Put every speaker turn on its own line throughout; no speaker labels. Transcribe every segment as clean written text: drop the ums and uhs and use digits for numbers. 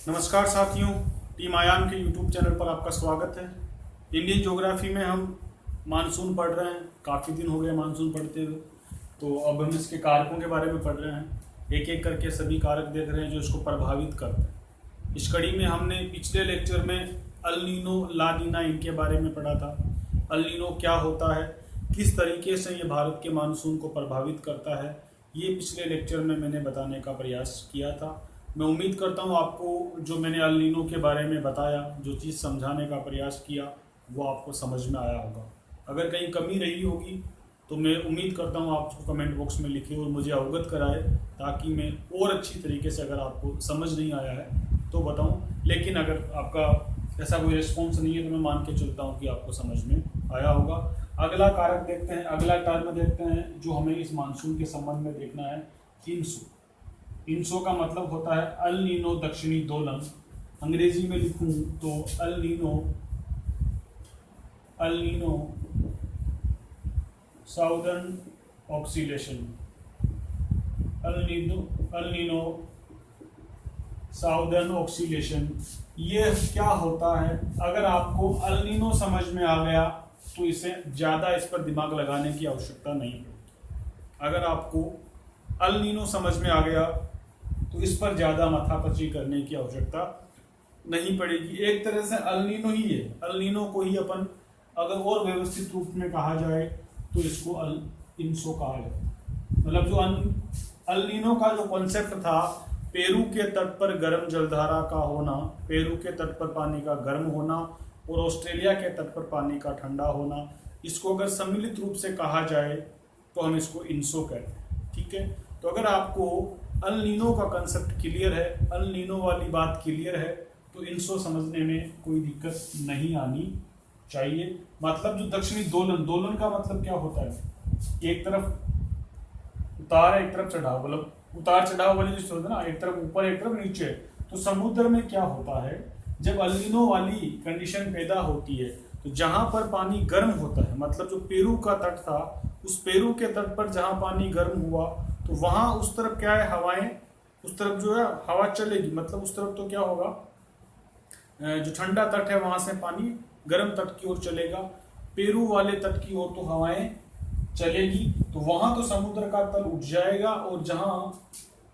नमस्कार साथियों, टीम आयाम के यूट्यूब चैनल पर आपका स्वागत है। इंडियन ज्योग्राफी में हम मानसून पढ़ रहे हैं। काफ़ी दिन हो गए मानसून पढ़ते हुए, तो अब हम इसके कारकों के बारे में पढ़ रहे हैं। एक एक करके सभी कारक देख रहे हैं जो इसको प्रभावित करते हैं। इस कड़ी में हमने पिछले लेक्चर में अल नीनो, ला नीना इनके बारे में पढ़ा था। अल नीनो क्या होता है, किस तरीके से ये भारत के मानसून को प्रभावित करता है, ये पिछले लेक्चर में मैंने बताने का प्रयास किया था। मैं उम्मीद करता हूँ आपको जो मैंने अल नीनो के बारे में बताया, जो चीज़ समझाने का प्रयास किया, वो आपको समझ में आया होगा। अगर कहीं कमी रही होगी तो मैं उम्मीद करता हूँ आप उसको कमेंट बॉक्स में लिखें और मुझे अवगत कराए, ताकि मैं और अच्छी तरीके से, अगर आपको समझ नहीं आया है तो बताऊँ। लेकिन अगर आपका ऐसा कोई रिस्पॉन्स नहीं है तो मैं मान के चलता हूँ कि आपको समझ में आया होगा। अगला कारक देखते हैं, अगला टर्म देखते हैं जो हमें इस मानसून के संबंध में देखना है। इंसो। इंसो का मतलब होता है अल नीनो दक्षिणी दोलन। अंग्रेजी में लिखूं तो El Nino southern oscillation. El Nino southern oscillation, ये क्या होता है? अगर आपको अल नीनो समझ में आ गया तो इसे ज़्यादा इस पर दिमाग लगाने की आवश्यकता नहीं है। अगर आपको अल नीनो समझ में आ गया तो इस पर ज़्यादा माथापच्ची करने की आवश्यकता नहीं पड़ेगी। एक तरह से अल नीनो ही है। अल नीनो को ही अपन अगर और व्यवस्थित रूप में कहा जाए तो इसको अल इंसो कहा जाता है। मतलब जो अल नीनो का जो कॉन्सेप्ट था, पेरू के तट पर गर्म जलधारा का होना, पेरू के तट पर पानी का गर्म होना और ऑस्ट्रेलिया के तट पर पानी का ठंडा होना, इसको अगर सम्मिलित रूप से कहा जाए तो हम इसको इंसो कहते हैं। ठीक है, तो अगर आपको अल नीनो का कंसेप्ट क्लियर है, अल नीनो वाली बात क्लियर है, तो इंसो समझने में कोई दिक्कत नहीं आनी चाहिए। मतलब जो दक्षिणी दोलन, दोलन का मतलब क्या होता है? एक तरफ उतार है, एक तरफ चढ़ाव, मतलब उतार चढ़ाव वाली जो होता है ना, एक तरफ ऊपर एक तरफ नीचे। तो समुद्र में क्या होता है, जब अल नीनो वाली कंडीशन पैदा होती है तो जहां पर पानी गर्म होता है, मतलब जो पेरू का तट था, उस पेरू के तट पर जहां पानी गर्म हुआ तो वहां उस तरफ क्या है, हवाएं, उस तरफ जो है हवा चलेगी। मतलब उस तरफ तो क्या होगा, जो ठंडा तट है वहां से पानी गर्म तट की ओर चलेगा, पेरू वाले तट की ओर तो हवाएं चलेगी। तो वहां तो समुद्र का तल उठ जाएगा और जहां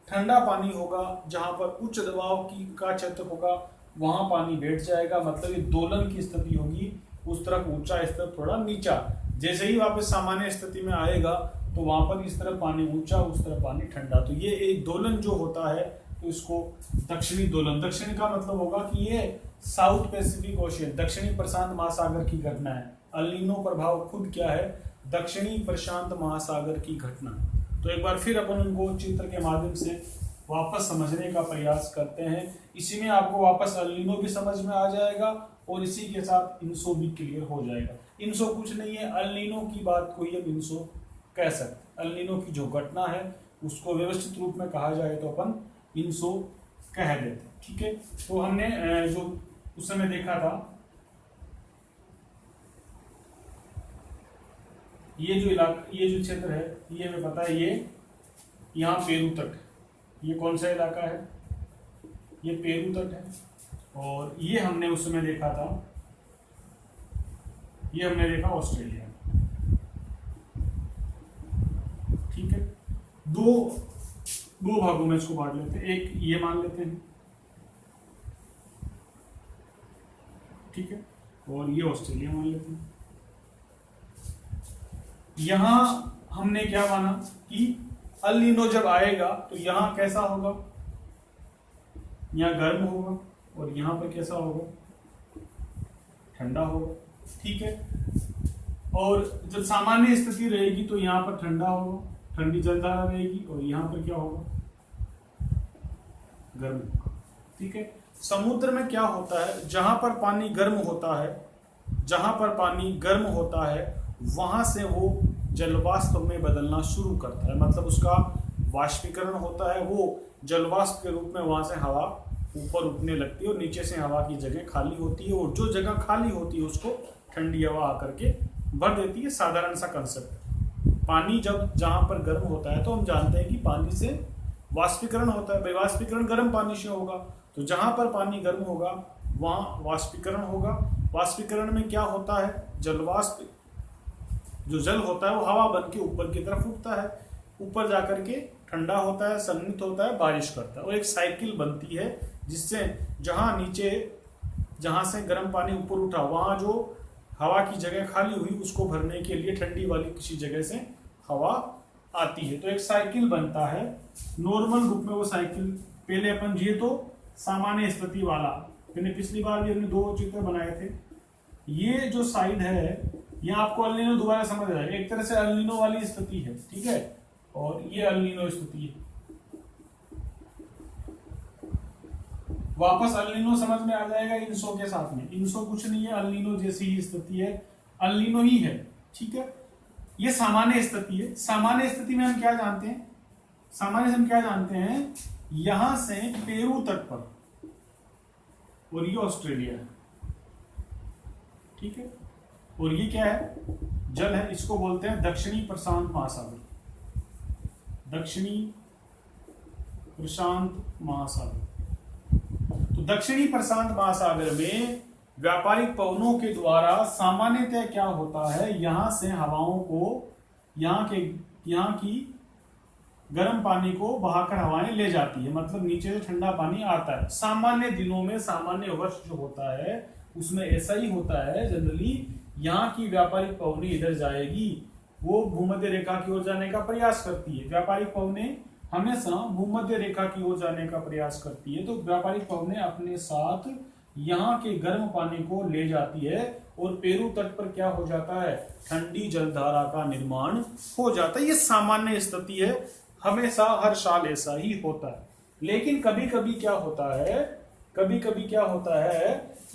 ठंडा पानी होगा, जहां पर उच्च दबाव का क्षेत्र होगा, वहां पानी बैठ जाएगा। मतलब ये दोलन की स्थिति होगी, उस तरफ ऊंचा, इस तरफ थोड़ा नीचा। जैसे ही वापस सामान्य स्थिति में आएगा तो वहां पर इस तरफ पानी ऊंचा, उस तरफ पानी ठंडा। तो ये एक दोलन जो होता है तो इसको दक्षिणी दोलन। दक्षिण का मतलब होगा कि ये साउथ पैसिफिक ओशियन, दक्षिणी प्रशांत महासागर की घटना है। अल नीनो प्रभाव खुद क्या है? दक्षिणी प्रशांत महासागर की घटना। तो एक बार फिर अपन उनको चित्र के माध्यम से वापस समझने का प्रयास करते हैं। इसी में आपको वापस अल नीनो भी समझ में आ जाएगा और इसी के साथ इंसो भी क्लियर हो जाएगा। इंसो कुछ नहीं है, अल नीनो की बात को ही हम इंसो कह सकते। अल नीनो की जो घटना है उसको व्यवस्थित रूप में कहा जाए तो अपन इंसो कह देते। ठीक है, तो हमने जो उस समय देखा था, ये जो इलाका, ये जो क्षेत्र है, ये हमें पता है, ये यहाँ पेरू तट, ये कौन सा इलाका है? ये पेरू तट है। और ये हमने उस समय देखा था, ये हमने देखा ऑस्ट्रेलिया। ठीक है, दो भागों में इसको बांट लेते हैं। एक ये मान लेते हैं, ठीक है, और ये ऑस्ट्रेलिया मान लेते हैं। यहां हमने क्या माना कि अल नीनो जब आएगा तो यहां कैसा होगा, यहां गर्म होगा और यहां पर कैसा होगा, ठंडा होगा। ठीक है, और जब सामान्य स्थिति रहेगी तो यहां पर ठंडा होगा, ठंडी जलधारा रहेगी, और यहां पर क्या होगा, गर्म होगा। ठीक है, समुद्र में क्या होता है, जहां पर पानी गर्म होता है, जहां पर पानी गर्म होता है वहां से वो जलवाष्प में बदलना शुरू करता है। मतलब उसका वाष्पीकरण होता है, वो जलवाष्प के रूप में वहां से हवा ऊपर उठने लगती है और नीचे से हवा की जगह खाली होती है, और जो जगह खाली होती है उसको ठंडी हवा आकर के भर देती है। साधारण सा कंसेप्ट। पानी जब जहां पर गर्म होता है तो हम जानते हैं कि पानी से वाष्पीकरण होता है। वाष्पीकरण गर्म पानी से होगा, तो जहां पर पानी गर्म होगा वहां वाष्पीकरण होगा। वाष्पीकरण में क्या होता है, जलवाष्प जो जल होता है वो हवा बन के ऊपर की तरफ उठता है, ऊपर जाकर के ठंडा होता है, संघनित होता है, बारिश करता है और एक साइकिल बनती है जिससे जहां से गर्म पानी ऊपर उठा वहां जो हवा की जगह खाली हुई उसको भरने के लिए ठंडी वाली किसी जगह से हवा आती है, तो एक साइकिल बनता है। नॉर्मल रूप में वो साइकिल पहले अपन ये तो सामान्य स्थिति वाला, मैंने पिछली बार भी हमने 2 चित्र बनाए थे। ये जो साइड है ये आपको अल नीनो दोबारा समझ आ जाएगा, एक तरह से अल नीनो वाली स्थिति है, ठीक है, और ये अल नीनो स्थिति है। वापस अल नीनो समझ में आ जाएगा इनसो के साथ में। इनसो कुछ नहीं है, अल नीनो जैसी ही स्थिति है, अल नीनो ही है, ठीक है। ये सामान्य स्थिति है। सामान्य स्थिति में हम क्या जानते हैं, सामान्य से हम क्या जानते हैं, यहां से पेरू तट पर, और ये ऑस्ट्रेलिया है, ठीक है, और ये क्या है, जल है, इसको बोलते हैं दक्षिणी प्रशांत महासागर। दक्षिणी प्रशांत महासागर। तो दक्षिणी प्रशांत महासागर में व्यापारिक पवनों के द्वारा सामान्यतः क्या होता है, यहां से हवाओं को, यहाँ की गर्म पानी को बहाकर हवाएं ले जाती है, मतलब नीचे से ठंडा पानी आता है। सामान्य दिनों में, सामान्य वर्ष जो होता है उसमें ऐसा ही होता है। जनरली यहाँ की व्यापारिक पवनें इधर जाएगी, वो भूमध्य रेखा की ओर जाने का प्रयास करती है। व्यापारिक पवनें हमेशा भूमध्य रेखा की ओर जाने का प्रयास करती है, तो व्यापारिक पवनें अपने साथ यहाँ के गर्म पानी को ले जाती है और पेरू तट पर क्या हो जाता है, ठंडी जलधारा का निर्माण हो जाता है। ये सामान्य स्थिति है, हमेशा हर साल ऐसा ही होता है। लेकिन कभी कभी क्या होता है,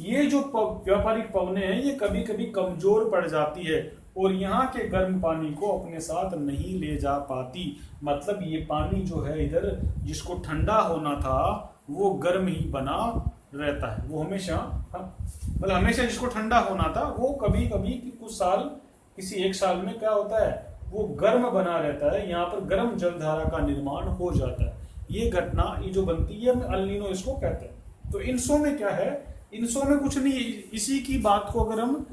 ये जो व्यापारिक पवनें हैं ये कभी कभी कमजोर पड़ जाती है और यहाँ के गर्म पानी को अपने साथ नहीं ले जा पाती। मतलब ये पानी जो है इधर जिसको ठंडा होना था वो गर्म ही बना रहता है। वो हमेशा जिसको ठंडा होना था वो कभी कभी कुछ साल, किसी एक साल में क्या होता है, वो गर्म बना रहता है, यहाँ पर गर्म जलधारा का निर्माण हो जाता है। ये घटना ये जो बनती है अल नीनो इसको कहते हैं। तो इनसो में क्या है, इनसो में कुछ नहीं, इसी की बात को अगर हम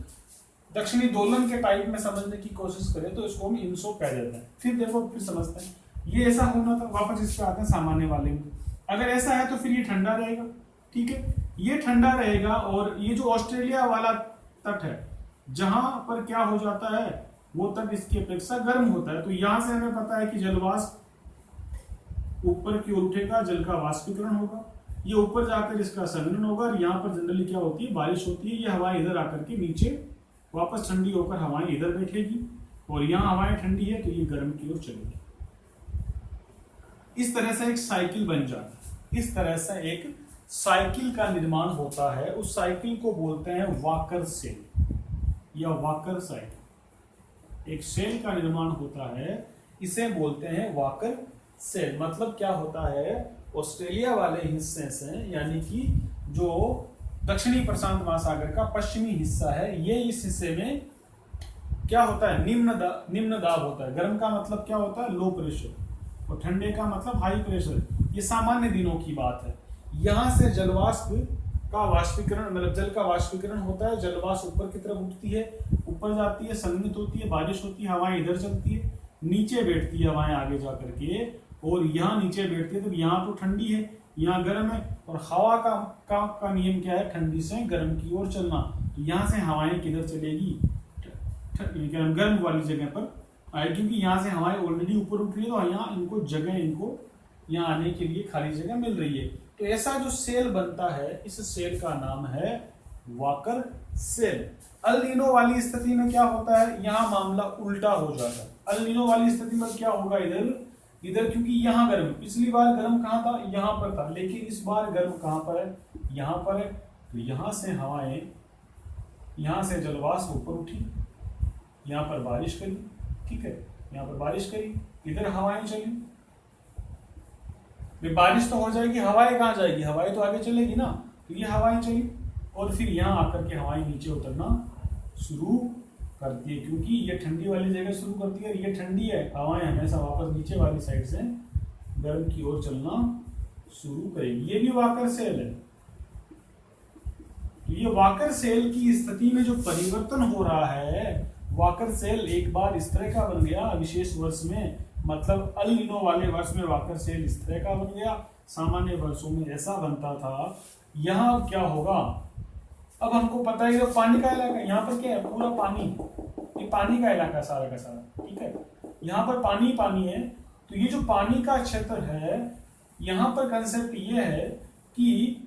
दक्षिणी दोलन के टाइप में समझने की कोशिश करें तो इसको हम इनसो कह देते हैं। फिर देखो, फिर समझते हैं ये ऐसा होना था। वापस इस पे आते हैं सामान्य वाले में। अगर ऐसा है तो फिर ये ठंडा रहेगा, ठीक है, ये ठंडा रहेगा और ये जो ऑस्ट्रेलिया वाला तट है जहां पर क्या हो जाता है, वो तट इसकी अपेक्षा गर्म होता है। तो यहां से हमें पता है कि जलवाष्प ऊपर की ओर उठेगा, जल का वाष्पीकरण होगा, ये ऊपर जाकर इसका संघनन होगा और यहाँ पर जनरली क्या होती है, बारिश होती है। ये हवाएं इधर आकर के नीचे वापस ठंडी होकर हवाएं इधर बैठेगी और यहाँ हवाएं ठंडी है तो ये गर्म की ओर चलेगी। इस तरह से एक साइकिल बन जाता है। इस तरह से एक साइकिल का निर्माण होता है। उस साइकिल को बोलते हैं वाकर सेल या वाकर साइकिल। एक सेल का निर्माण होता है, इसे बोलते हैं वाकर सेल। मतलब क्या होता है, ऑस्ट्रेलिया वाले हिस्से से, यानी कि जो दक्षिणी प्रशांत महासागर का पश्चिमी हिस्सा है, ये इस हिस्से में क्या होता है, निम्न दाब होता है। गर्म का मतलब क्या होता है, लो प्रेशर, और ठंडे का मतलब हाई प्रेशर। ये सामान्य दिनों की बात है। यहां से जलवाष्प का वाष्पीकरण, मतलब जल का वाष्पीकरण होता है। जलवाष्प ऊपर की तरफ उठती है, ऊपर जाती है, संघनित होती है, बारिश होती है, हवाएं इधर चलती है, नीचे बैठती है हवाएं आगे जा करके, और यहाँ नीचे बैठती है तो यहाँ तो ठंडी है, यहाँ गर्म है। और हवा का नियम क्या है, ठंडी से गर्म की ओर चलना। तो यहाँ से हवाएं किधर चलेगी, गर्म वाली जगह पर आए, क्योंकि यहाँ से हवाएं ऑलरेडी ऊपर उठ रही है तो यहाँ इनको यहाँ आने के लिए खाली जगह मिल रही है। तो ऐसा जो सेल बनता है, इस सेल का नाम है वाकर सेल। अल नीनो वाली स्थिति में क्या होता है, यहाँ मामला उल्टा हो जाता है। अल नीनो वाली स्थिति में क्या होगा, इधर क्योंकि यहाँ गर्म, पिछली बार गर्म कहाँ था, यहाँ पर था, लेकिन इस बार गर्म कहाँ पर है, यहाँ पर है। तो यहाँ से हवाएं, यहाँ से जलवाष्प ऊपर उठी, यहाँ पर बारिश करी, ठीक है, यहाँ पर बारिश करी, इधर हवाएं चली, बारिश तो हो जाएगी, हवाएं कहाँ जाएगी, हवाएं तो आगे चलेगी ना। तो ये हवाएं चली और फिर यहाँ आकर के हवाएं नीचे उतरना शुरू करती है, क्योंकि ये ठंडी वाली जगह शुरू करती है और ये ठंडी है। हवाएं हमेशा वापस नीचे वाली साइड से गर्म की ओर चलना शुरू करेगी। ये भी वाकर सेल है। ये वाकर सेल की स्थिति में जो परिवर्तन हो रहा है, वाकर सेल एक बार इस तरह का बन गया विशेष वर्ष में, मतलब अल नीनो वाले वर्ष में वाकर सेल इस तरह का बन गया, सामान्य वर्षों में ऐसा बनता था। यहाँ क्या होगा, अब हमको पता है पानी का इलाका, यहाँ पर क्या है, पूरा पानी, ये पानी का इलाका सारा का सारा, ठीक है, यहाँ पर पानी पानी है। तो ये जो पानी का क्षेत्र है, यहाँ पर कंसेप्ट ये है कि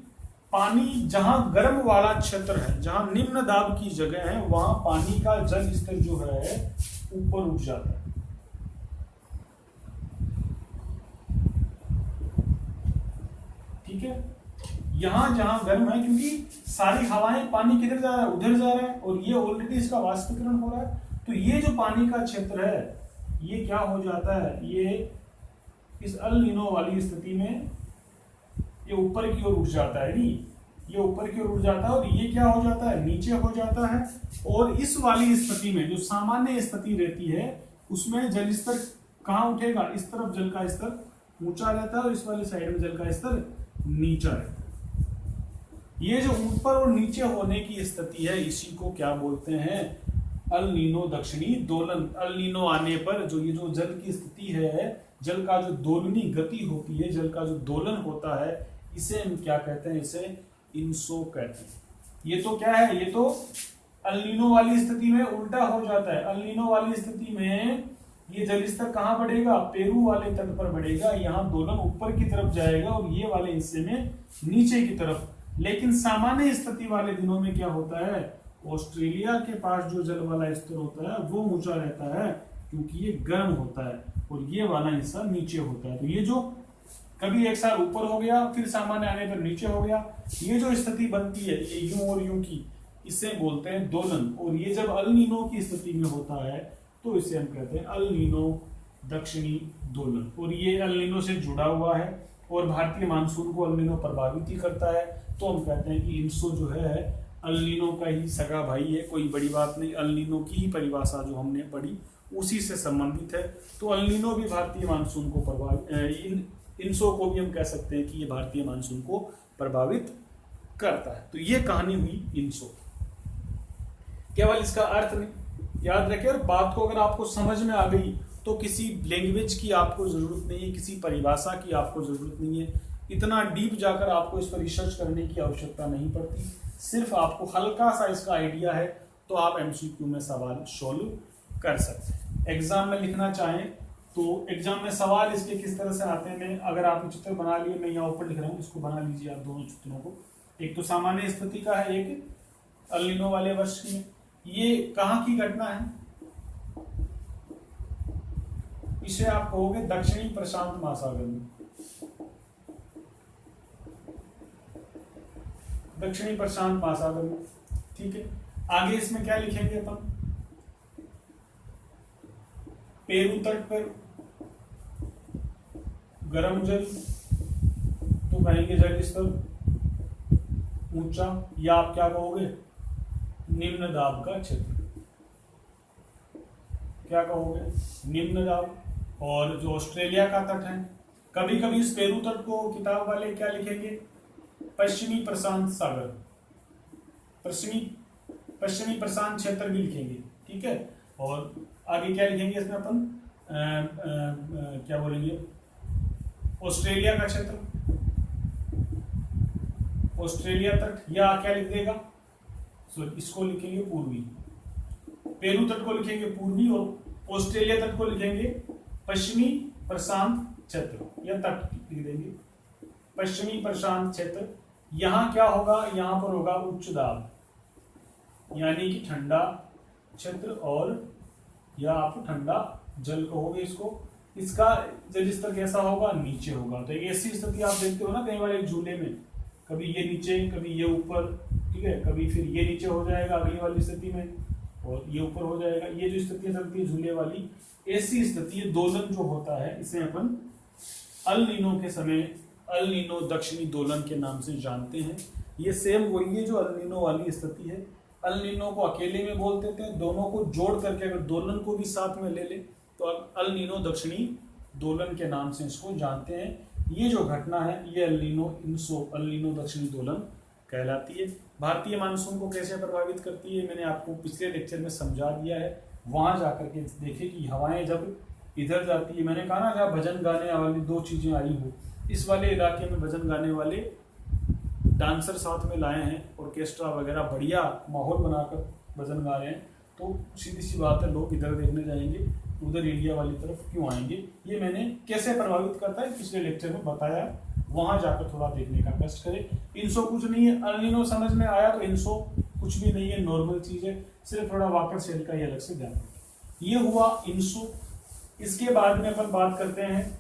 पानी जहां गर्म वाला क्षेत्र है, जहां निम्न दाब की जगह है, वहां पानी का जल स्तर जो है ऊपर उठ जाता है। ठीक है, यहां जहां गर्म है, क्योंकि सारी हवाएं, पानी किधर जा रहा है, उधर जा रहा है, और ये ऑलरेडी इसका वाष्पीकरण हो रहा है। तो ये जो पानी का क्षेत्र है, ये क्या हो जाता है, ये इस अल नीनो वाली स्थिति में ये ऊपर की ओर उठ जाता है, नहीं, ये ऊपर की ओर उठ जाता है, और ये क्या हो जाता है, नीचे हो जाता है। और इस वाली स्थिति में जो सामान्य स्थिति रहती है, उसमें जल स्तर कहाँ उठेगा, इस तरफ जल का स्तर ऊंचा रहता है, और इस वाली साइड में जल का स्तर नीचा रहता है। ये जो ऊपर और नीचे होने की स्थिति है, इसी को क्या बोलते हैं, अल नीनो दक्षिणी दोलन। अल नीनो आने पर जो ये जो जल की स्थिति है, जल का जो दोलनी गति होती है, जल का जो दोलन होता है, इसे हम क्या कहते हैं, इसे इंसो कहते हैं। ये तो क्या है, ये तो अल नीनो वाली स्थिति में उल्टा हो जाता है। अल नीनो वाली स्थिति में ये जल स्तर कहाँ बढ़ेगा, पेरू वाले तट पर बढ़ेगा, यहाँ दोलन ऊपर की तरफ जाएगा, और ये वाले हिस्से में नीचे की तरफ। लेकिन सामान्य स्थिति वाले दिनों में क्या होता है, ऑस्ट्रेलिया के पास जो जल वाला स्तर होता है वो ऊंचा रहता है, क्योंकि ये गर्म होता है, और ये वाला हिस्सा नीचे होता है। तो ये जो कभी एक साल ऊपर हो गया, फिर सामान्य आने पर नीचे हो गया, ये जो स्थिति बनती है, ये यूं और यूं की, इसे बोलते हैं दोलन। और ये जब अल नीनो की स्थिति में होता है, तो इसे हम कहते हैं अल नीनो दक्षिणी दोलन। और ये अल नीनो से जुड़ा हुआ है, और भारतीय मानसून को अल नीनो प्रभावित ही करता है। तो हम कहते हैं कि इंसो जो है अल नीनो का ही सगा भाई है, कोई बड़ी बात नहीं। अल नीनो की ही परिभाषा जो हमने पढ़ी उसी से संबंधित है। तो अल नीनो भी भारतीय मानसून को प्रभावित, इंसो को भी हम कह सकते हैं कि ये भारतीय मानसून को प्रभावित करता है। तो ये कहानी हुई इंसो। केवल इसका अर्थ नहीं याद रखें, और बात को अगर आपको समझ में आ गई तो किसी लैंग्वेज की आपको जरूरत नहीं है, किसी परिभाषा की आपको जरूरत नहीं है, इतना डीप जाकर आपको इस पर रिसर्च करने की आवश्यकता नहीं पड़ती। सिर्फ आपको हल्का सा इसका आइडिया है तो आप एमसीक्यू में सवाल सोल्व कर सकते हैं। एग्जाम में लिखना चाहें तो एग्जाम में सवाल इसके किस तरह से आते हैं, अगर आपने चित्र बना लिए, मैं यहाँ ऊपर लिख रहा हूँ, इसको बना लीजिए आप दोनों चित्रों को। एक तो सामान्य स्थिति का है, एक अल नीनो वाले वर्ष में। ये कहाँ की घटना है, इसे आप कहोगे दक्षिणी प्रशांत महासागर में, दक्षिणी प्रशांत महासागर में। ठीक है, आगे इसमें क्या लिखेंगे अपन, पेरू तट पर गर्म जल, तो कहेंगे जल स्तर ऊंचा, या आप क्या कहोगे निम्न दाब का क्षेत्र, क्या कहोगे निम्न दाब। और जो ऑस्ट्रेलिया का तट है, कभी कभी इस पेरू तट को किताब वाले क्या लिखेंगे, पश्चिमी प्रशांत सागर, पश्चिमी प्रशांत क्षेत्र भी लिखेंगे। ठीक है, और आगे क्या लिखेंगे इसमें अपन, क्या बोलेंगे, ऑस्ट्रेलिया का क्षेत्र, ऑस्ट्रेलिया तट, या क्या लिख देगा, इसको लिखेंगे पूर्वी, पेरू तट को लिखेंगे पूर्वी, और ऑस्ट्रेलिया तट को लिखेंगे पश्चिमी प्रशांत क्षेत्र, या तट लिख देंगे पश्चिमी प्रशांत क्षेत्र। यहां क्या होगा, यहां पर होगा उच्च दाब, यानी कि ठंडा क्षेत्र, और या आप ठंडा जल कहोगे इसको। इसका जल स्तर कैसा होगा, नीचे होगा। तो ऐसी स्थिति आप देखते हो ना कई बार एक झूले में, कभी ये नीचे, कभी ये ऊपर, ठीक है, कभी फिर ये नीचे हो जाएगा अगली वाली स्थिति में, और ये ऊपर हो जाएगा। ये जो स्थिति चलती है झूले वाली, ऐसी स्थिति दोलन जो होता है, इसे अपन अल नीनो के समय अल नीनो दक्षिणी दोलन के नाम से जानते हैं। ये सेम वही है जो अल नीनो वाली स्थिति है। अल नीनो को अकेले में बोल देते हैं, दोनों को जोड़ करके अगर दोलन को भी साथ में ले ले तो अल नीनो दक्षिणी दोलन के नाम से इसको जानते हैं। ये जो घटना है ये अल नीनो दक्षिणी दोलन कहलाती है। भारतीय मानसून को कैसे प्रभावित करती है मैंने आपको पिछले लेक्चर में समझा दिया है। वहां जाकर के देखें कि हवाएं जब इधर जाती है, मैंने कहा ना जहाँ भजन गाने वाली दो चीजें आई हो, इस वाले इलाके में भजन गाने वाले डांसर साथ में लाए हैं, ऑर्केस्ट्रा वगैरह बढ़िया माहौल बनाकर भजन गा रहे हैं, तो सीधी सी बात है लोग इधर देखने जाएंगे, उधर इंडिया वाली तरफ क्यों आएंगे। ये मैंने कैसे प्रभावित करता है पिछले लेक्चर में बताया, वहां जाकर थोड़ा देखने का कष्ट करें। इनसो कुछ नहीं है, अल नीनो समझ में आया तो इनसो कुछ भी नहीं है, नॉर्मल चीज है, सिर्फ थोड़ा वाकर सेल का ही अलग से ध्यान रखें। ये हुआ इनसो। इसके बाद में अपन बात करते हैं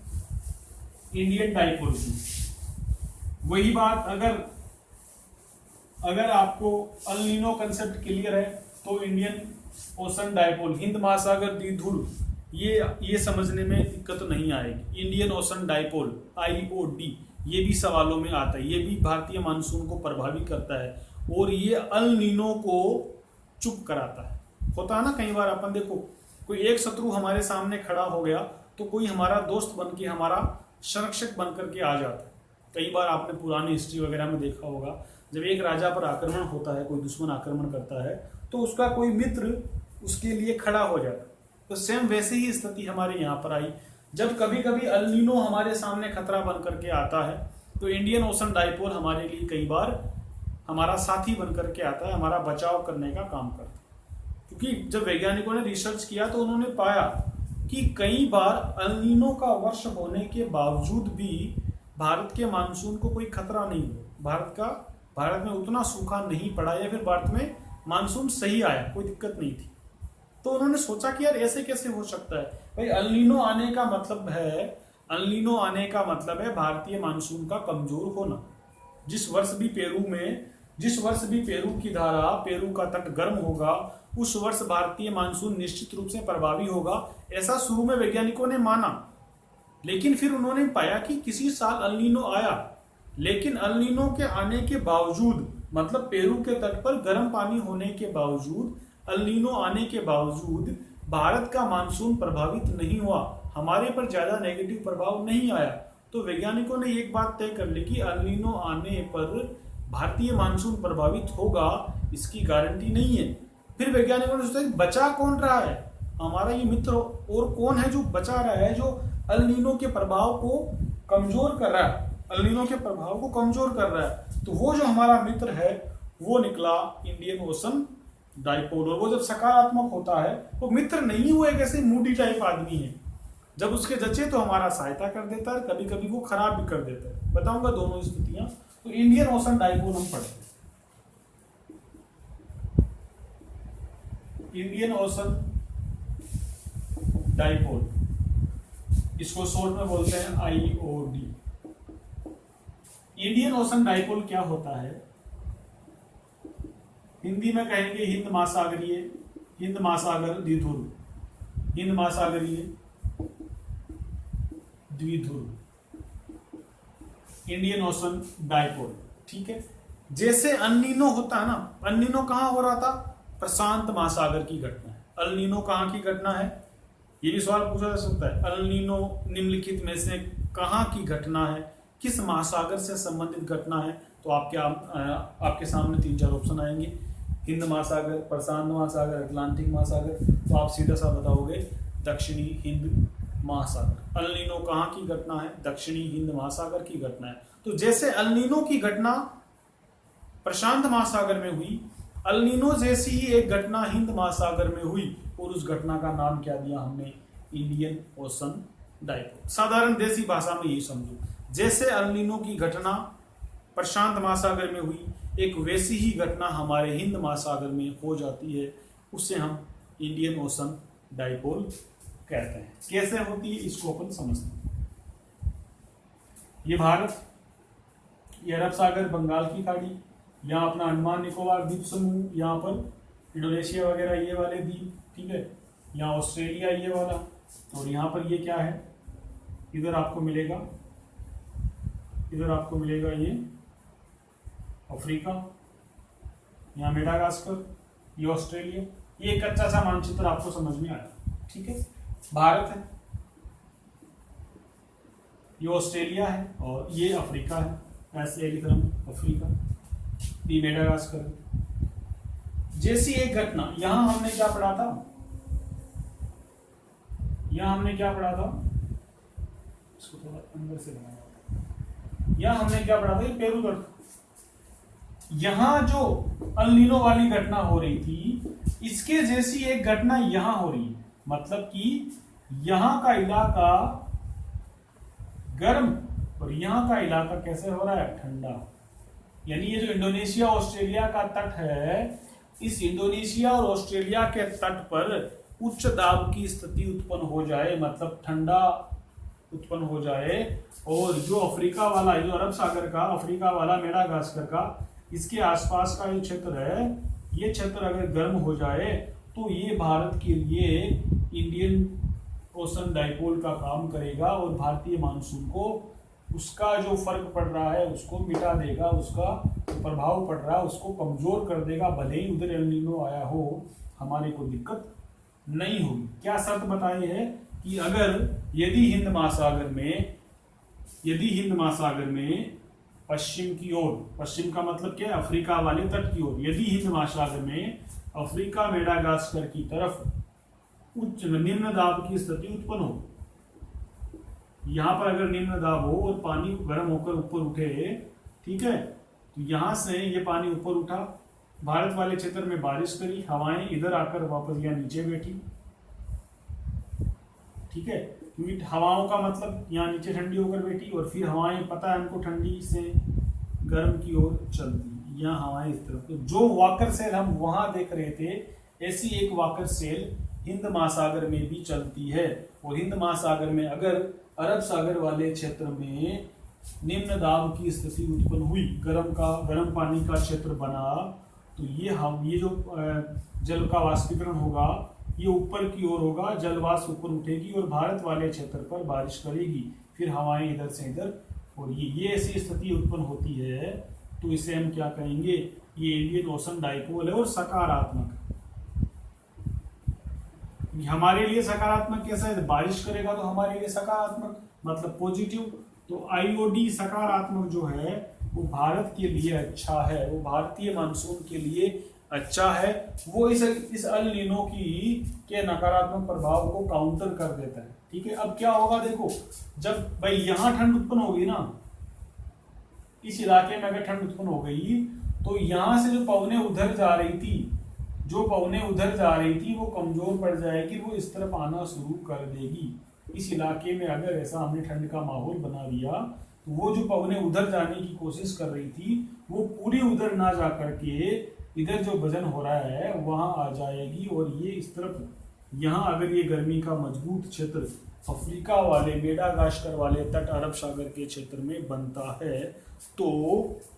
इंडियन डाइपोल की। वही बात, अगर आपको अल नीनो कंसेप्ट क्लियर है तो इंडियन ओशन डाइपोल, हिंद महासागर द्विध्रुव, ये समझने में दिक्कत नहीं आएगी। इंडियन ओशन डाइपोल IOD ये भी सवालों में आता है, ये भी भारतीय मानसून को प्रभावित करता है और ये अल नीनो को चुप कराता है। होता है ना कई बार, अपन देखो कोई एक शत्रु हमारे सामने खड़ा हो गया तो कोई हमारा दोस्त बन के, हमारा संरक्षक बन करके आ जाता है। कई बार आपने पुरानी हिस्ट्री वगैरह में देखा होगा, जब एक राजा पर आक्रमण होता है, कोई दुश्मन आक्रमण करता है तो उसका कोई मित्र उसके लिए खड़ा हो जाता है। तो सेम वैसे ही स्थिति हमारे यहाँ पर आई। जब कभी कभी अल नीनो हमारे सामने खतरा बन करके आता है तो इंडियन ओशन डाइपोल हमारे लिए कई बार हमारा साथी बन करके आता है, हमारा बचाव करने का काम करता है। क्योंकि जब वैज्ञानिकों ने रिसर्च किया तो उन्होंने पाया कि कई बार अल नीनो का वर्ष होने के बावजूद भी भारत के मानसून को कोई खतरा नहीं हुआ। भारत में उतना सूखा नहीं पड़ा या फिर भारत में मानसून सही आया, कोई दिक्कत नहीं थी। तो उन्होंने सोचा कि यार ऐसे कैसे हो सकता है भाई, अल नीनो आने का मतलब है भारतीय मानसून का कमजोर होना। जिस वर्ष भी पेरू की धारा, पेरू का तट गर्म होगा, उस वर्ष भारतीय मानसून निश्चित रूप से प्रभावी होगा, ऐसा शुरू में वैज्ञानिकों ने माना। लेकिन फिर उन्होंने पाया कि किसी साल अल नीनो आया, लेकिन अल नीनो के आने के बावजूद, मतलब पेरू के तट पर गर्म पानी होने के बावजूद, अल नीनो आने के बावजूद भारत का मानसून प्रभावित नहीं हुआ, हमारे पर ज्यादा नेगेटिव प्रभाव नहीं आया। तो वैज्ञानिकों ने एक बात तय कर ली कि अल नीनो आने पर भारतीय मानसून प्रभावित होगा, इसकी गारंटी नहीं है। फिर वैज्ञानिकों ने सोचा बचा कौन रहा है, हमारा ये मित्र और कौन है जो बचा रहा है, जो अल नीनो के प्रभाव को कमजोर कर रहा है, तो वो जो हमारा मित्र है वो निकला इंडियन ओशन डाइपोल। और वो जब सकारात्मक होता है वो मित्र नहीं, वो एक ऐसे मूडी टाइप आदमी है, जब उसके जचे तो हमारा सहायता कर देता है, कभी कभी वो खराब भी कर देता है। बताऊंगा दोनों स्थितियां। तो इंडियन ओशन डाइपोल हम पढ़ते हैं। इंडियन ओशन डाइपोल, इसको शॉर्ट में बोलते हैं IOD। इंडियन ओशन डाइपोल क्या होता है, हिंदी में कहेंगे हिंद महासागरीय द्विध्रुव, इंडियन ओशन डाइपोल। ठीक है, जैसे अल नीनो होता है ना, अल नीनो कहां हो रहा था, प्रशांत महासागर की घटना है। अल नीनो कहां की घटना है, ये भी सवाल पूछा जा सकता है। अल नीनो निम्नलिखित में से कहां की घटना है, किस महासागर से संबंधित घटना है। तो आपके सामने 3-4 ऑप्शन आएंगे, हिंद महासागर, प्रशांत महासागर, अटलांटिक महासागर। तो आप सीधा सा बताओगे दक्षिणी हिंद महासागर। अल नीनो कहाँ की घटना है, दक्षिणी हिंद महासागर की घटना है। तो जैसे अल नीनो की घटना प्रशांत महासागर में हुई, अल नीनो जैसी ही एक घटना हिंद महासागर में हुई और उस घटना का नाम क्या दिया हमने, इंडियन ओशन डाइपोल। साधारण देसी भाषा में यही समझो, जैसे अल नीनो की घटना प्रशांत महासागर में हुई, एक वैसी ही घटना हमारे हिंद महासागर में हो जाती है, उससे हम इंडियन ओशन डाइपोल कहते हैं। कैसे होती है इसको अपन समझते हैं। ये भारत, ये अरब सागर, बंगाल की खाड़ी, यहाँ अपना अंडमान निकोबार द्वीप समूह, यहाँ पर इंडोनेशिया वगैरह ये वाले द्वीप, ठीक है, यहाँ ऑस्ट्रेलिया ये वाला, और यहाँ पर ये क्या है, इधर आपको मिलेगा ये अफ्रीका, यहाँ मेडागास्कर, ये ऑस्ट्रेलिया। ये एक अच्छा सा मानचित्र आपको समझ में आया, ठीक है। भारत है, ये ऑस्ट्रेलिया है और ये अफ्रीका है, ऐसे लिख रहा हूं अफ्रीका, ये मेडागास्कर। जैसी एक घटना, यहां हमने क्या पढ़ा था, यहां हमने क्या पढ़ा था, इसको थोड़ा अंदर से बनाया, यहां हमने क्या पढ़ा था, ये पेरू तट। यहां जो अल नीनो वाली घटना हो रही थी, इसके जैसी एक घटना यहां हो रही है। मतलब कि यहां का इलाका गर्म और यहां का इलाका कैसे हो रहा है, ठंडा। यानी ये जो इंडोनेशिया ऑस्ट्रेलिया का तट है, इस इंडोनेशिया और ऑस्ट्रेलिया के तट पर उच्च दाब की स्थिति उत्पन्न हो जाए, मतलब ठंडा उत्पन्न हो जाए, और जो अफ्रीका वाला, जो अरब सागर का अफ्रीका वाला मेडागास्कर का, इसके आसपास का जो क्षेत्र है, ये क्षेत्र अगर गर्म हो जाए तो ये भारत के लिए इंडियन ओशन डाइपोल का काम करेगा और भारतीय मानसून को, उसका जो फर्क पड़ रहा है उसको मिटा देगा, उसका प्रभाव पड़ रहा है उसको कमजोर कर देगा। भले ही उधर एल नीनो आया हो, हमारे को दिक्कत नहीं होगी। क्या शर्त बताई है कि अगर यदि हिंद महासागर में पश्चिम की ओर, पश्चिम का मतलब क्या है, अफ्रीका वाले तट की ओर, यदि हिंद महासागर में अफ्रीका मेडागास्कर की तरफ उच्च निम्न दाब की स्थिति उत्पन्न हो, यहां पर अगर निम्न दाब हो और पानी गर्म होकर ऊपर उठे, ठीक है, तो यहां से ये पानी ऊपर उठा, भारत वाले क्षेत्र में बारिश करी, हवाएं इधर आकर वापस यहाँ नीचे बैठी, ठीक है, क्योंकि हवाओं का मतलब यहाँ नीचे ठंडी होकर बैठी, और फिर हवाएं, पता है हमको, ठंडी से गर्म की ओर चलती, यहाँ हवाएं इस तरफ। तो जो वाकर सेल हम वहां देख रहे थे, ऐसी एक वाकर सेल हिंद महासागर में भी चलती है। और हिंद महासागर में अगर अरब सागर वाले क्षेत्र में निम्न दाब की स्थिति उत्पन्न हुई, गर्म पानी का क्षेत्र बना, तो ये जो जल का वाष्पीकरण होगा, ये ऊपर की ओर होगा, जलवाष्प ऊपर उठेगी और भारत वाले क्षेत्र पर बारिश करेगी, फिर हवाएं इधर से इधर, और ये ऐसी स्थिति उत्पन्न होती है, तो इसे हम क्या कहेंगे, ये इंडियन ओशन डाइपोल है और सकारात्मक। हमारे लिए सकारात्मक कैसा है, बारिश करेगा तो हमारे लिए सकारात्मक मतलब पॉजिटिव। तो आईओडी सकारात्मक जो है वो भारत के लिए अच्छा है, वो भारतीय मानसून के लिए अच्छा है, वो इस अल नीनो के नकारात्मक प्रभाव को काउंटर कर देता है। ठीक है, अब क्या होगा देखो, जब भाई यहां ठंड उत्पन्न होगी ना, इस इलाके में अगर ठंड उत्पन्न हो गई, तो यहां से जो पवने उधर जा रही थी, वो कमजोर पड़ जाएगी, वो इस तरफ आना शुरू कर देगी। इस इलाके में अगर ऐसा हमने ठंड का माहौल बना दिया, तो वो जो पवने उधर जाने की कोशिश कर रही थी, वो पूरी उधर ना जा करके इधर जो वजन हो रहा है वहां आ जाएगी, और ये इस तरफ, यहाँ अगर ये गर्मी का मजबूत क्षेत्र अफ्रीका वाले मेडागास्कर वाले तट अरब सागर के क्षेत्र में बनता है, तो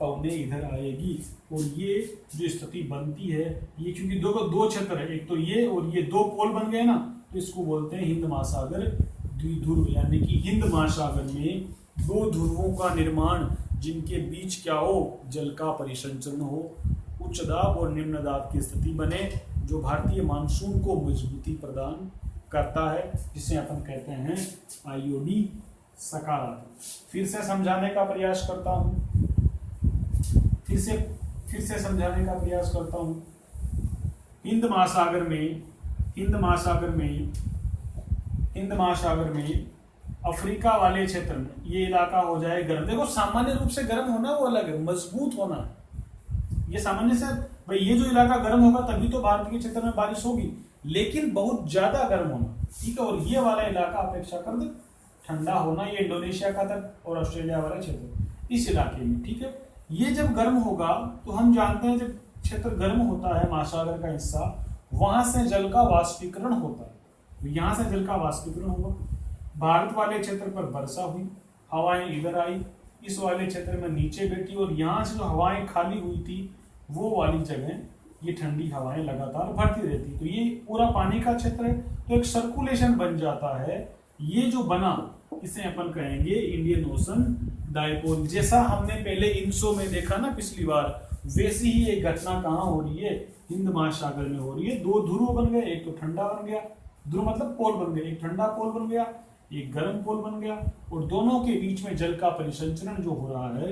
पवने इधर आएगी, और ये जो स्थिति बनती है, ये क्योंकि दो क्षेत्र है, एक तो ये और ये दो पोल बन गए ना, तो इसको बोलते हैं हिंद महासागर द्विध्रुव। यानी कि हिंद महासागर में दो ध्रुवों का निर्माण, जिनके बीच क्या हो, जल का परिसंचरण हो, उच्च दाब और निम्न दाब की स्थिति बने, जो भारतीय मानसून को मजबूती प्रदान करता है, जिसे अपन कहते हैं आईओडी सकारात्मक। फिर से समझाने का प्रयास करता हूं, हिंद महासागर में अफ्रीका वाले क्षेत्र में ये इलाका हो जाए गर्म। देखो, सामान्य रूप से गर्म होना वो अलग है, मजबूत होना है, ये सामान्य से भाई, ये जो इलाका गर्म होगा तभी तो भारत के क्षेत्र में बारिश होगी, लेकिन बहुत ज्यादा गर्म होना, ठीक है। और ये वाला इलाका अपेक्षाकृत ठंडा होना, ये इंडोनेशिया का तट और ऑस्ट्रेलिया वाला क्षेत्र, इस इलाके में, ठीक है। ये जब गर्म होगा तो हम जानते हैं, जब क्षेत्र गर्म होता है, महासागर का हिस्सा, वहां से जल का वाष्पीकरण होता है, तो यहां से जल का वाष्पीकरण होगा, भारत वाले क्षेत्र पर वर्षा हुई, हवाएं इधर आई, इस वाले क्षेत्र में नीचे बैठी, और यहाँ से जो हवाएं खाली हुई थी, वो वाली जगह ये ठंडी हवाएं लगातार भरती रहती। तो ये पूरा पानी का क्षेत्र है, तो एक सर्कुलेशन बन जाता है। ये जो बना, इसे अपन कहेंगे इंडियन ओशन डाइपोल। जैसा हमने पहले इंसो में देखा ना पिछली बार, वैसी ही एक घटना कहाँ हो रही है, हिंद महासागर में हो रही है। दो ध्रुव बन गए, एक तो ठंडा बन गया, ध्रुव मतलब पोल बन गए, एक ठंडा पोल बन गया, एक गर्म पोल बन गया, और दोनों के बीच में जल का परिसंचरण जो हो रहा है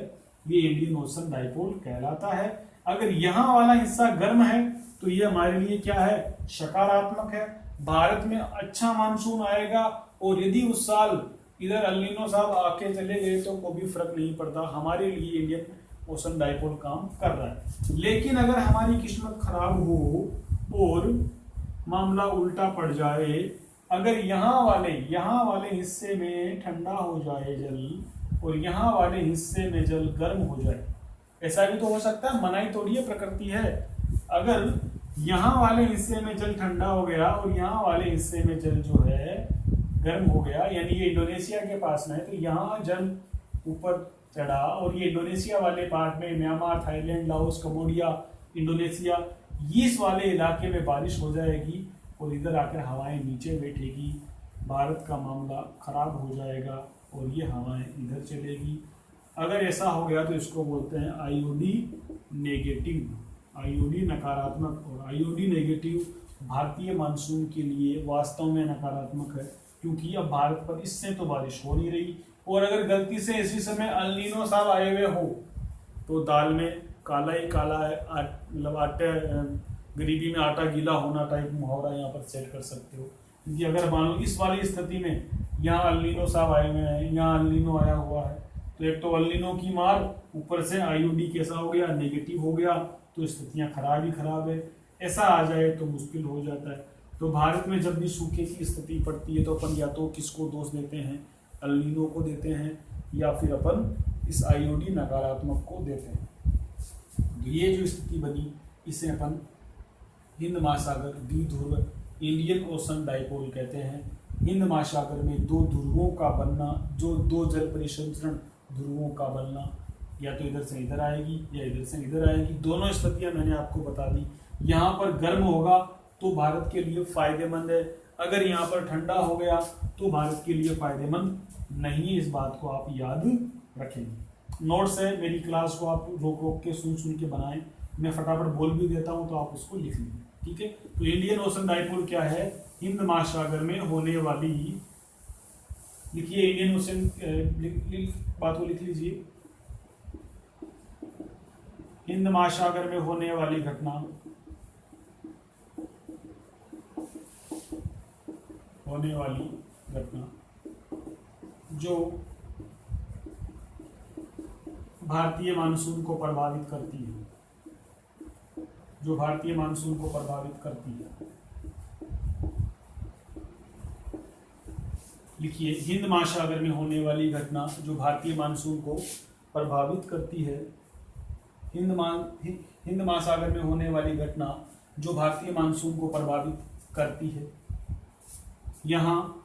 ये इंडियन ओशन डाइपोल कहलाता है। अगर यहाँ वाला हिस्सा गर्म है तो ये हमारे लिए क्या है, सकारात्मक है। भारत में अच्छा मानसून आएगा, और यदि उस साल इधर अल नीनो साहब आके चले गए तो कोई भी फर्क नहीं पड़ता, हमारे लिए इंडियन ओशन डाइपोल काम कर रहा है। लेकिन अगर हमारी किस्मत खराब हो और मामला उल्टा पड़ जाए, अगर यहाँ वाले हिस्से में ठंडा हो जाए जल और यहाँ वाले हिस्से में जल गर्म हो जाए, ऐसा भी तो हो सकता है, मनाही थोड़ी है, प्रकृति है। अगर यहाँ वाले हिस्से में जल ठंडा हो गया और यहाँ वाले हिस्से में जल जो है गर्म हो गया, यानी ये इंडोनेशिया के पास में है, तो यहाँ जल ऊपर चढ़ा और ये इंडोनेशिया वाले पार्ट में Myanmar, Thailand, Laos, Cambodia, Indonesia, इस वाले इलाके में बारिश हो जाएगी और इधर आकर हवाएं नीचे बैठेगी, भारत का मामला खराब हो जाएगा और ये हवाएं इधर चलेगी। अगर ऐसा हो गया तो इसको बोलते हैं आईओडी नेगेटिव, आईओडी नकारात्मक। और आईओडी नेगेटिव भारतीय मानसून के लिए वास्तव में नकारात्मक है, क्योंकि अब भारत पर इससे तो बारिश हो नहीं रही, और अगर गलती से इसी समय अल नीनो साहब आए हुए हो तो दाल में काला ही काला है, मतलब आटे, गरीबी में आटा गीला होना टाइप मुहावरा यहाँ पर सेट कर सकते हो। क्योंकि अगर मान लो इस वाली स्थिति में यहाँ अल नीनो साहब आए हुए हैं, यहाँ अल नीनो आया हुआ है, तो एक तो अल नीनो की मार, ऊपर से आईओडी कैसा हो गया, नेगेटिव हो गया, तो स्थितियाँ खराब ही खराब है। ऐसा आ जाए तो मुश्किल हो जाता है। तो भारत में जब भी सूखे की स्थिति पड़ती है तो अपन या तो किसको दोष देते हैं, अल नीनो को देते हैं, या फिर अपन इस आईओडी नकारात्मक को देते हैं। तो ये जो स्थिति बनी इसे अपन हिंद महासागर द्विध्रुव इंडियन ओशन डाइपोल कहते हैं। हिंद महासागर में दो ध्रुवों का बनना, जो दो जल परिसंचरण ध्रुवों का बनना, या तो इधर से इधर आएगी या इधर से इधर आएगी। दोनों स्थितियां मैंने आपको बता दी। यहाँ पर गर्म होगा तो भारत के लिए फायदेमंद है, अगर यहाँ पर ठंडा हो गया तो भारत के लिए फायदेमंद नहीं है। इस बात को आप याद रखेंगे। नोट्स है मेरी क्लास को आप रोक रोक के सुन के बनाएं, मैं फटाफट बोल भी देता हूँ तो आप उसको लिख लीजिए, ठीक है। तो इंडियन ओशन डाइपोल क्या है, हिंद महासागर में होने वाली, लिखिए इंडियन ओशन, बात को लिख लीजिए, हिंद महासागर में होने वाली घटना, होने वाली घटना जो भारतीय मानसून को प्रभावित करती है, जो भारतीय मानसून को प्रभावित करती है। लिखिए हिंद महासागर में होने वाली घटना जो भारतीय मानसून को प्रभावित करती है। हिंद महासागर में होने वाली घटना जो भारतीय मानसून को प्रभावित करती है। यहाँ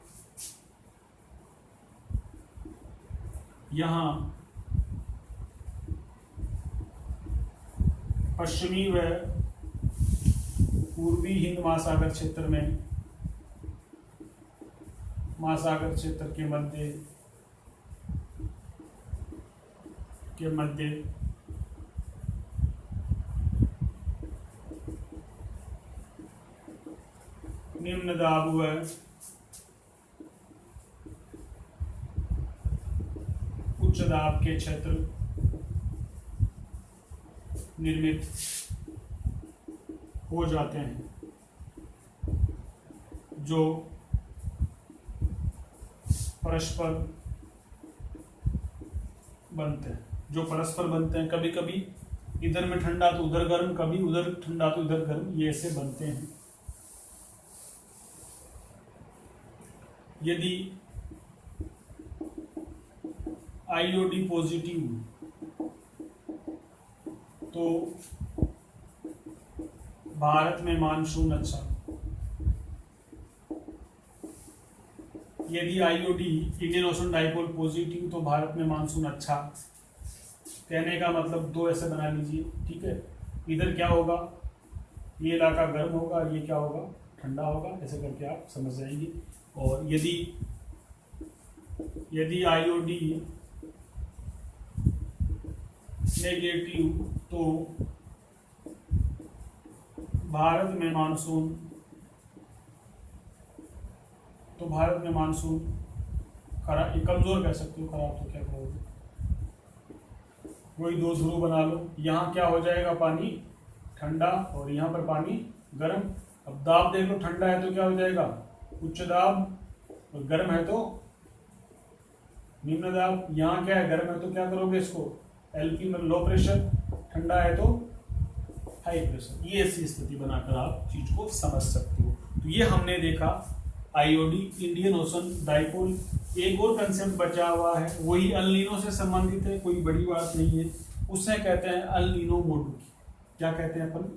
पश्चिमी व पूर्वी हिंद महासागर क्षेत्र में, महासागर क्षेत्र के मध्य निम्न दाब व उच्च दाब के क्षेत्र निर्मित हो जाते हैं, जो परस्पर बनते हैं। कभी कभी इधर में ठंडा तो उधर गर्म, कभी उधर ठंडा तो इधर गर्म, ये ऐसे बनते हैं। यदि आईओडी पॉजिटिव तो भारत में मानसून अच्छा, यदि IOD Indian ocean dipole positive तो भारत में मानसून अच्छा। कहने का मतलब दो ऐसे बना लीजिए, ठीक है। इधर क्या होगा, ये इलाका गर्म होगा, ये क्या होगा, ठंडा होगा, ऐसे करके आप समझ जाएंगे। और यदि आईओडी नेगेटिव तो भारत में मानसून खराब, ये कमजोर कह सकते हो, खराब तो क्या कहोगे। वही दो ध्रुव बना लो, यहाँ क्या हो जाएगा, पानी ठंडा और यहाँ पर पानी गर्म। अब दाब देख लो, ठंडा है तो क्या हो जाएगा, उच्च दाब, और गर्म है तो निम्न दाब। यहाँ क्या है, गर्म है तो क्या करोगे इसको, एलपी में लो प्रेशर, ठंडा है तो हाई प्रेशर। ये ऐसी स्थिति बनाकर आप चीज को समझ सकते हो। तो ये हमने देखा आईओडी, इंडियन ओशन डाइपोल। एक और कंसेप्ट बचा हुआ है, वही अल नीनो से संबंधित है, कोई बड़ी बात नहीं है। उससे कहते हैं अल नीनो मोडुकी। क्या कहते हैं अपन,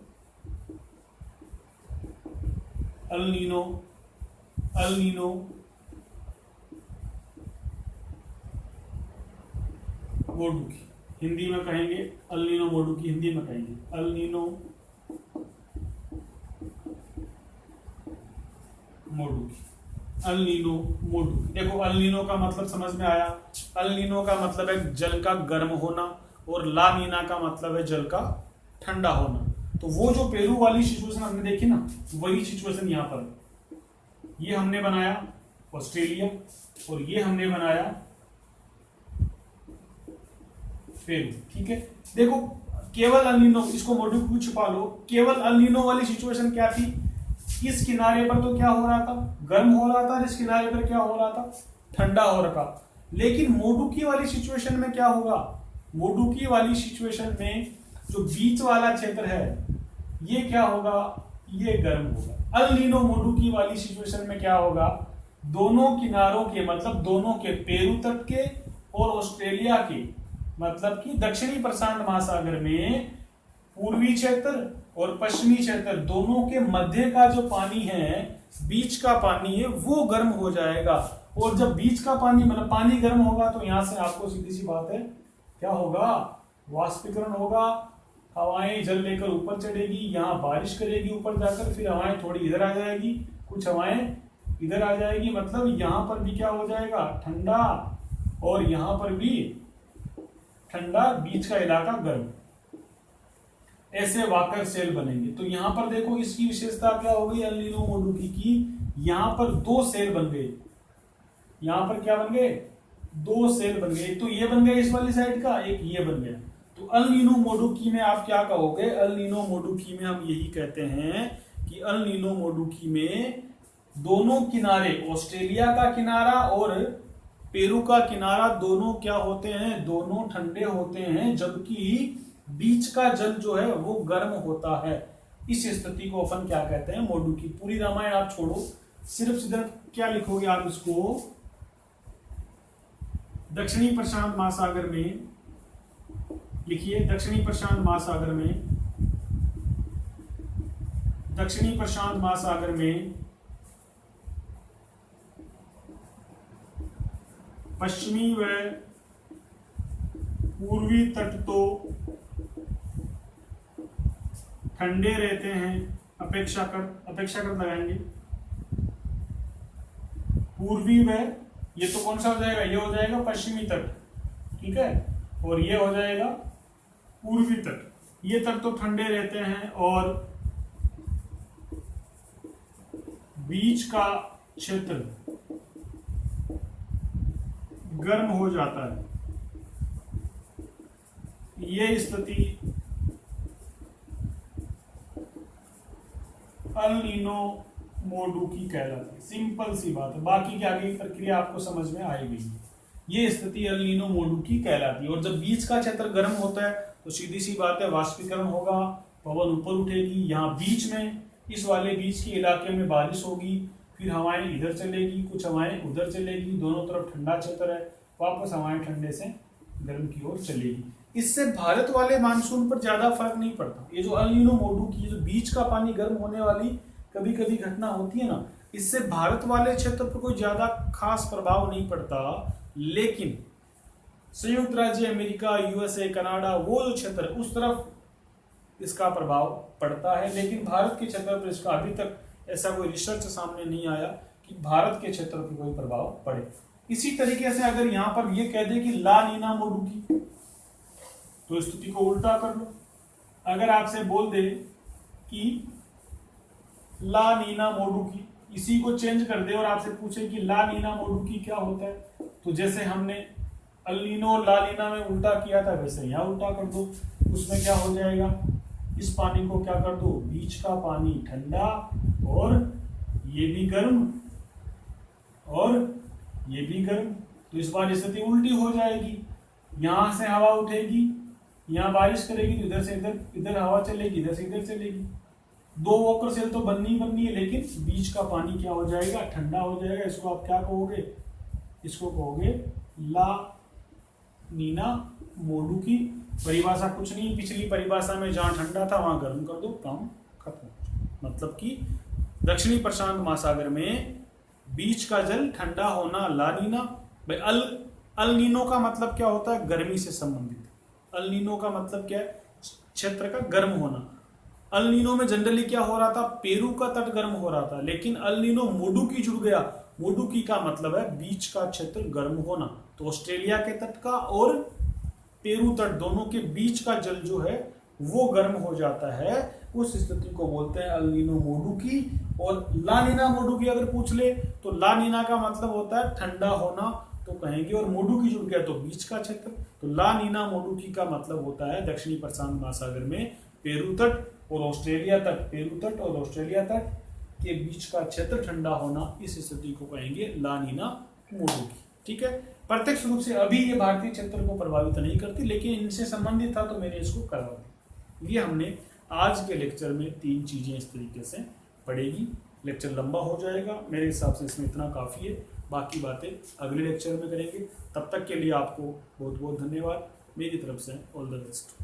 El Nino, El Nino Modoki Hindi में कहेंगे, अल नीनो मोडुकी हिंदी में कहेंगे अल नीनो मोडुकी, अल नीनो मोडुकी। देखो अल नीनो का मतलब समझ में आया। अल नीनो का मतलब है जल का गर्म होना, और ला नीना का मतलब है जल का ठंडा होना। तो वो जो पेरू वाली सिचुएशन हमने देखी ना, वही सिचुएशन यहाँ पर, ये हमने बनाया ऑस्ट्रेलिया और ये हमने बनाया पेरू। ठीक है, देखो केवल अल नीनो, इसको मोडुकी छुपा लो, केवल अल नीनो वाली सिचुएशन क्या थी, इस किनारे पर तो क्या हो रहा था, गर्म हो रहा था, इस किनारे पर क्या हो रहा था, ठंडा हो रहा था। लेकिन मोडुकी वाली सिचुएशन में क्या होगा, मोडुकी वाली सिचुएशन में जो बीच वाला क्षेत्र है ये क्या होगा, ये गर्म होगा। अल नीनो मोडुकी वाली सिचुएशन में क्या होगा, दोनों किनारों के, मतलब दोनों के, पेरू तट के और ऑस्ट्रेलिया के, मतलब कि दक्षिणी प्रशांत महासागर में पूर्वी क्षेत्र और पश्चिमी क्षेत्र दोनों के मध्य का जो पानी है, बीच का पानी है, वो गर्म हो जाएगा। और जब बीच का पानी, मतलब पानी गर्म होगा, तो यहां से आपको सीधी सी बात है क्या होगा, वाष्पीकरण होगा, हवाएं जल लेकर ऊपर चढ़ेगी, यहाँ बारिश करेगी ऊपर जाकर, फिर हवाएं थोड़ी इधर आ जाएगी, कुछ हवाएं इधर आ जाएगी, मतलब यहाँ पर भी क्या हो जाएगा, ठंडा, और यहाँ पर भी ठंडा, बीच का इलाका गर्म। ऐसे वाकर सेल बनेंगे। तो यहां पर देखो इसकी विशेषता क्या हो गई अल नीनो मोडुकी की, यहां पर दो सेल बन गए, यहां पर क्या बन गए, दो सेल बन गए। एक तो ये बन गया इस वाली साइड का, एक ये बन गया। तो अल नीनो मोडुकी में आप क्या कहोगे, अल नीनो मोडुकी में हम यही कहते हैं कि अल नीनो मोडुकी में दोनों किनारे, ऑस्ट्रेलिया का किनारा और पेरू का किनारा, दोनों क्या होते हैं, दोनों ठंडे होते हैं, जबकि बीच का जल जो है वो गर्म होता है। इस स्थिति को अपन क्या कहते हैं, मोडुकी। पूरी रामायण आप छोड़ो, सिर्फ सीधा क्या लिखोगे आप इसको, दक्षिणी प्रशांत महासागर में लिखिए, दक्षिणी प्रशांत महासागर में, दक्षिणी प्रशांत महासागर में पश्चिमी व पूर्वी तट तो ठंडे रहते हैं, अपेक्षाकृत लगाएंगे, पूर्वी व, ये तो कौन सा हो जाएगा, ये हो जाएगा पश्चिमी तट, ठीक है, और ये हो जाएगा पूर्वी तट। ये तट तो ठंडे रहते हैं और बीच का क्षेत्र गर्म हो जाता है। ये स्थिति अल नीनो मोडुकी कहलाती है। सिंपल सी बात है, बाकी की आगे की प्रक्रिया आपको समझ में आएगी। ये स्थिति अल नीनो मोडुकी कहलाती है। और जब बीच का क्षेत्र गर्म होता है तो सीधी सी बात है, वाष्पीकरण होगा, पवन ऊपर उठेगी, यहाँ बीच में, इस वाले बीच के इलाके में बारिश होगी, फिर हवाएं इधर चलेगी, कुछ हवाएं उधर चलेगी, दोनों तरफ ठंडा क्षेत्र है, वापस हवाएं ठंडे से गर्म की ओर चलेगी। इससे भारत वाले मानसून पर ज्यादा फर्क नहीं पड़ता। ये जो अल नीनो मोडुकी, जो बीच का पानी गर्म होने वाली कभी कभी घटना होती है ना, इससे भारत वाले क्षेत्र पर कोई ज्यादा खास प्रभाव नहीं पड़ता। लेकिन संयुक्त राज्य अमेरिका, यूएसए, कनाडा, वो जो क्षेत्र उस तरफ इसका प्रभाव पड़ता है। लेकिन भारत के क्षेत्र पर इसका अभी तक ऐसा कोई रिसर्च सामने नहीं आया कि भारत के क्षेत्र पर कोई प्रभाव पड़े। इसी तरीके से अगर यहां पर ये कह दे कि ला नीना मोडुकी, तो स्थिति को उल्टा कर लो। अगर आपसे बोल दे कि ला नीना मोडुकी, इसी को चेंज कर दे और आपसे पूछे कि ला नीना मोडुकी क्या होता है, तो जैसे हमने अल नीनो ला नीना में उल्टा किया था वैसे यहाँ उल्टा कर दो। उसमें क्या हो जाएगा, इस पानी को क्या कर दो, बीच का पानी ठंडा और ये भी गर्म और ये भी गर्म। तो इस बार स्थिति उल्टी हो जाएगी, यहां से हवा उठेगी, यहाँ बारिश करेगी तो इधर से इधर, इधर हवा चलेगी, इधर से इधर चलेगी। दो वॉकर सेल तो बननी बननी है, लेकिन बीच का पानी क्या हो जाएगा, ठंडा हो जाएगा। इसको आप क्या कहोगे, इसको कहोगे ला नीना मोडू की परिभाषा कुछ नहीं, पिछली परिभाषा में जहां ठंडा था वहां गर्म कर दो, काम खत्म। मतलब कि दक्षिणी प्रशांत महासागर में बीच का जल ठंडा होना ला नीना। भाई अल नीनो का मतलब क्या होता है, गर्मी से संबंधित। अल नीनो का मतलब क्या है, क्षेत्र का गर्म होना। अल नीनो में जनरली क्या हो रहा था, पेरू का तट गर्म हो रहा था, लेकिन अल नीनो मोडू की जुड़ गया। मोडू की का मतलब है बीच का क्षेत्र गर्म होना। तो ऑस्ट्रेलिया के तट का और पेरू तट दोनों के बीच का जल जो है वो गर्म हो जाता है। उस स्थिति को बोलते हैं अल नीनो मोडू की। और ला नीना मोडू की अगर पूछ ले तो ला नीना का मतलब होता है ठंडा होना, तो कहेंगे, और मोडू की जुड़ गया तो बीच का क्षेत्र। तो ला नीना मोडू की का मतलब होता है दक्षिणी प्रशांत महासागर में पेरू तट और ऑस्ट्रेलिया तट, पेरू तट और ऑस्ट्रेलिया तट के बीच का क्षेत्र ठंडा होना। इस स्थिति को कहेंगे ला नीना मोडू की। ठीक है, प्रत्यक्ष रूप से अभी ये भारतीय क्षेत्र को प्रभावित नहीं करती, लेकिन इनसे संबंधित था तो मैंने इसको करवा दी। ये हमने आज के लेक्चर में 3 चीजें इस तरीके से पढ़ेगी। लेक्चर लंबा हो जाएगा, मेरे हिसाब से इसमें इतना काफी है। बाकी बातें अगले लेक्चर में करेंगे। तब तक के लिए आपको बहुत बहुत धन्यवाद। मेरी तरफ से ऑल द बेस्ट।